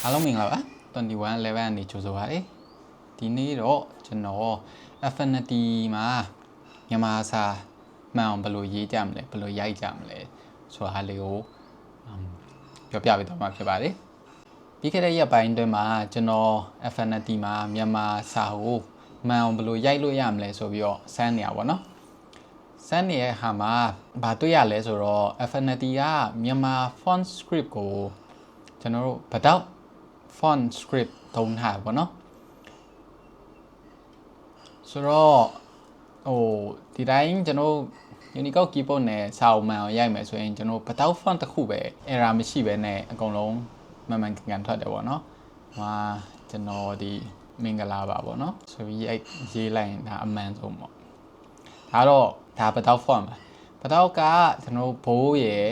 အားလုံးမင်္ဂလာပါ21 level အနေကြိုဆိုပါရစေဒီနေ့တော့ကျွန်တော် Affinity မှာမြန်မာစာမှန်အောင်ဘယ်လိုရေးကြမလဲဘယ်လိုရိုက်ကြမလဲဆိုတာလေးကိုပြောပြပေးသွားမှာဖြစ်ပါတယ်ပြီးခဲ့တဲ့ရက်ပိုင်းအတွင်းမှာကျွန်တော် Affinity မှာမြန်မာစာကိုမှန်အောင်ဘယ်လိုရိုက်လို့ရမလဲဆိုပြီးတော့စမ်းနေရပါတော့စမ်းနေတဲ့ဟာမှာဘာတွေ့ရလဲဆိုတော့ Affinity ကမြန်မာ font script ကိုကျွန်တော်တို့ဘယ်တော့ font script သုံးထားပါတော့ဆိုတော့ဒီတိုင်းကျွန်တော် Unicode keyboard နဲ့စာအုပ်မှန်အောင်ရိုက်မယ်ဆိုရင်ကျွန်တော်ဘယ်တော့ font တစ်ခုပဲ error မရှိဘဲနဲ့အကုန်လုံးမှန်မှန်ကန်ထွက်တယ်ပေါ့နော်။ဟာကျွန်တော်ဒီမင်္ဂလာပါပေါ့နော်။ဆိုပြီးရေးလိုက်ရင်ဒါအမှန်ဆုံးပေါ့။ဒါတော့ဒါဘယ်တော့ font ပါဘယ်တော့ကကျွန်တော်ဘိုးရယ်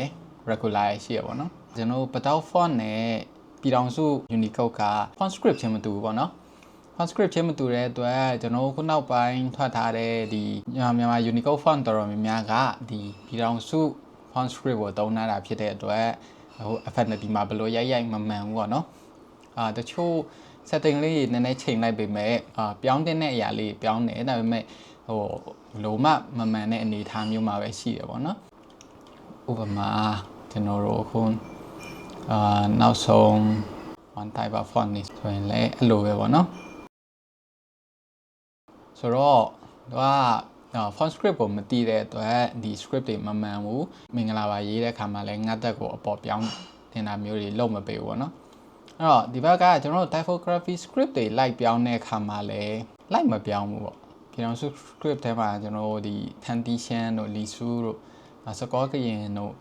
regular ရှိရပေါ့နော်။ကျွန်တော်ဘယ်တော့ font နဲ့ပြည်ထောင်စု Unicode က font script ချင်းမတူဘူးပေါ့နော်။ font script ချင်းမတူတဲ့အတွက်ကျွန်တော်ခုနောက်ပိုင်းထွက်ထားတဲ့ဒီမြန်မာ Unicode font တော်တော်များများကဒီပြည်ထောင်စု font script ကိုသုံးထားတာဖြစ်တဲ့အတွက်Affinity မှာဘယ်လိုရိုက်မမှန်ဘူးပေါ့နော်တချို့ setting လေးနည်းနည်းချိန်လိုက်ပေမဲ့ပြောင်းတဲ့အရာလေးပြောင်းတယ်ဒါပေမဲ့လိုမှမမှန်တဲ့အနေအထားမျိုးမှာပဲရှိတယ်ပေါ့နော်ဥပမာကျွန်တော်တို့အခုနောက်ဆုံး one type of font នេះဆိုရင်လည်းအဲ့လိုပဲပေါ့နော်ဆိုတော့သူကfont script ကိုမတည်တဲ့အတွက်ဒီ script တွေမမှန်ဘူးမင်္ဂလာပါရေးတဲ့အခါမှာလည်းငတ်တက်ကိုအပေါ်ပြောင်းတင်တာမျိုးတွေလုပ်မပေးဘူးပေါ့နော်အဲ့တော့ဒီဘက်ကကျွန်တော်တို့ typography script တွေလိုက်ပြောင်းတဲ့အခါမှာလည်းလိုက်မပြောင်းဘူးပေါ့ပြည်ထောင်စု script ထဲမှာကျွန်တော်တို့ဒီ Tantishan တို့ Lisu တို့စကောကရင်တို့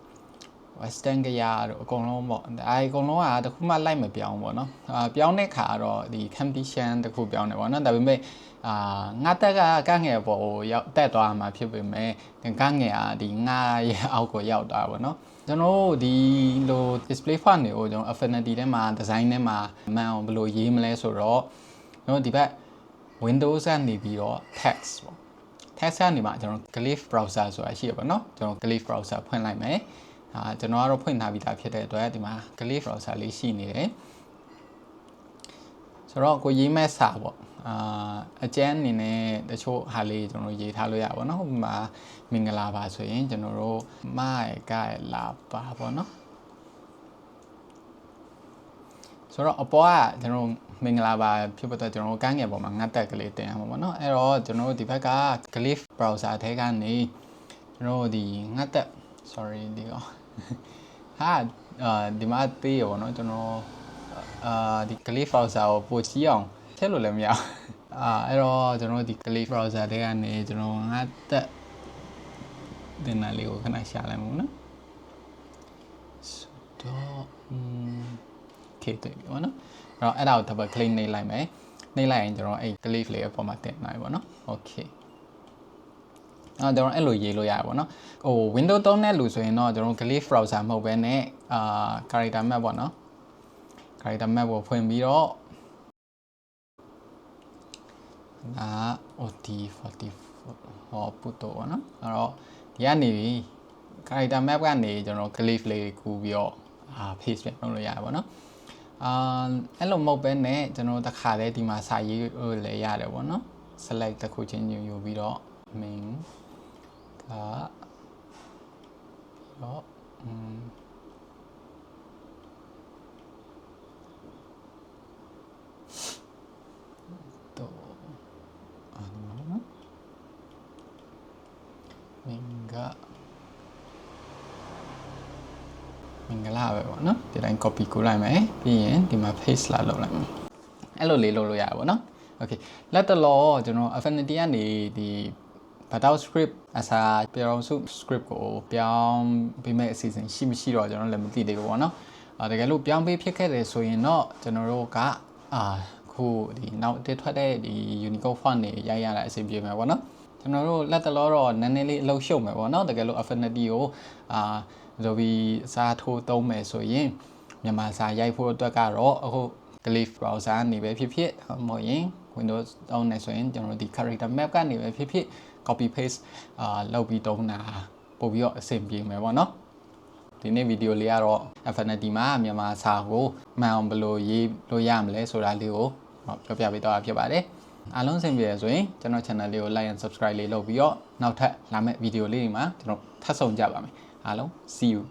Western ကရတို့အကုန်လုံးပေါ့အကုန်လုံးကတခုမှလိုက်မပြောင်းပေါ့နော်ပြောင်းတဲ့ခါတော့ဒီ Tantishan တခုပြောင်းတယ်ပေါ့နော်ဒါပေမဲ့ငါတက်ကကငယ်ပေါ်ကိုရောက်တက်သွားမှာဖြစ်ပေမဲ့ကငယ်ဒီငါရဲ့အောက်ကိုရောက်သွားပါတော့ကျွန်တော်တို့ဒီလို display font တွေကိုကျွန်တော် Affinity ထဲမှာ design ထဲမှာမှန်အောင်ဘယ်လိုရေးမလဲဆိုတော့ကျွန်တော်ဒီဘက် Windows ကနေပြီးတော့ text ပေါ့ text ကနေမှာကျွန်တော် Glyph browser ဆိုတာရှိရပါတော့ကျွန်တော် Glyph browser ဖွင့်လိုက်မယ်ကျွန်တော်ကတော့ဖွင့်ထားပြီးသားဖြစ်တဲ့အတွက်ဒီမှာ Glyph browser လေးရှိနေတယ်ဆိုတော့ကိုရေးမဲ့စာပေါ့အကျန်းအနေနဲ့တချို့ဟာလေးကျွန်တော်ရေးထားလို့ရပါတော့ဥပမာမင်္ဂလာပါဆိုရင်ကျွန်တော်တို့မိုက်ကလာပါပေါ့နော်ဆိုတော့အပေါ်ကကျွန်တော်မင်္ဂလာပါဖြစ်ပတ်တော့ကျွန်တော်ကန်းငယ်ပေါ်မှာငတ်တက်ကလေးတင်ရမှာပေါ့နော်အဲ့တော့ကျွန်တော်ဒီဘက်က Glyph browser ထဲကနေကျွန်တော်ဒီငတ်တက် sorry ဒီကောဟာဒီမှာသေးရပေါ့နော်ကျွန်တော်ဒီ Glyph browser ကိုပို့ကြည့်အောင်ထည့်လို့လည်းမရအဲ့တော့ကျွန်တော်ဒီ Glyph browser ထဲကနေကျွန်တော်ငါတက်တင်လာလေးကိုခဏရှာလိုက်မှာနော်ဆိုတော့okay တွေ့ပြီပေါ့နော်အဲ့တော့အဲ့ဒါကိုတစ်ပတ် click နှိပ်လိုက်မယ်နှိပ်လိုက်ရင်ကျွန်တော်အဲ့ Glyph လေးအပေါ်မှာတင်နိုင်ပါတော့ okay ကျွန်တော်အဲ့လိုရေးလို့ရတယ်ပေါ့နော်Windows သုံးတဲ့လူဆိုရင်တော့ကျွန်တော် Glyph browser မဟုတ်ဘဲနဲ့character map ပေါ့နော် character map ကိုဖွင့်ပြီးတော့OT44 ပုတ်တော့နော်အဲ့တော့ဒီကနေ character map ကနေကျွန်တော် Glyph လေးကူပြီးတော့paste ပြန်လုပ်လို့ရတယ်ပေါ့နော်အဲ့လိုမဟုတ်ဘဲနဲ့ကျွန်တော်တခါလဲဒီမှာစာရေးလို့လည်းရတယ်ပေါ့နော် select တစ်ခုချင်းယူပြီးတော့ main ကတော့မင်္ဂလာပဲပေါ့နော်ဒီတိုင်း copy ကိုလိုက်မယ်ပြီးရင်ဒီမှာ paste လာလုပ်လိုက်မယ်အဲ့လိုလေးလုပ်လို့ရပါဘောနော် okay လက်တလောကျွန်တော် Affinity ကနေဒီဘာတော့ script အစားပြောင်းစု script ကိုပြောင်းပေးမဲ့အစီအစဉ်ရှိမရှိတော့ကျွန်တော်လည်းမသိသေးဘူးပေါ့နော်တကယ်လို့ပြောင်းပေးဖြစ်ခဲ့တယ်ဆိုရင်တော့ကျွန်တော်တို့ကခုဒီနောက်တစ်ထွက်တဲ့ဒီ Unicode font တွေရိုက်ရတာအဆင်ပြေမယ်ပေါ့နော်ကျွန်တော်တို့လက်တလောတော့နည်းနည်းလေးအလုပ်ရှုပ်မယ်ပေါ့နော်တကယ်လို့ Affinity ကိုဆိုပြီးစာထိုးသုံးမယ်ဆိုရင်မြန်မာစာရိုက်ဖို့အတွက်ကတော့အခု Glyph browser နေပဲဖြစ်ဖြစ်မဟုတ်ရင် Windows သုံးနေဆိုရင်ကျွန်တော်ဒီ character map ကနေပဲဖြစ်ဖြစ် copy paste လုပ်ပြီးသုံးတာပို့ပြီးတော့အဆင်ပြေမယ်ပေါ့နော် ဒီနေ့ဗီဒီယိုလေးကတော့ Affinity မှာမြန်မာစာကိုမှန်အောင်ဘယ်လိုရေးလို့ရမလဲဆိုတာလေးကိုပြောပြပေးတော့ဖြစ်ပါတယ်အားလုံးဆင်ပြေရဆိုရင်ကျွန်တော် channel လေးကို like and subscribe လေးလုပ်ပြီးတော့နောက်ထပ်လာမယ့်ဗီဒီယိုလေးတွေမှာကျွန်တော်ထပ်ဆုံကြပါမယ်အားလုံး see you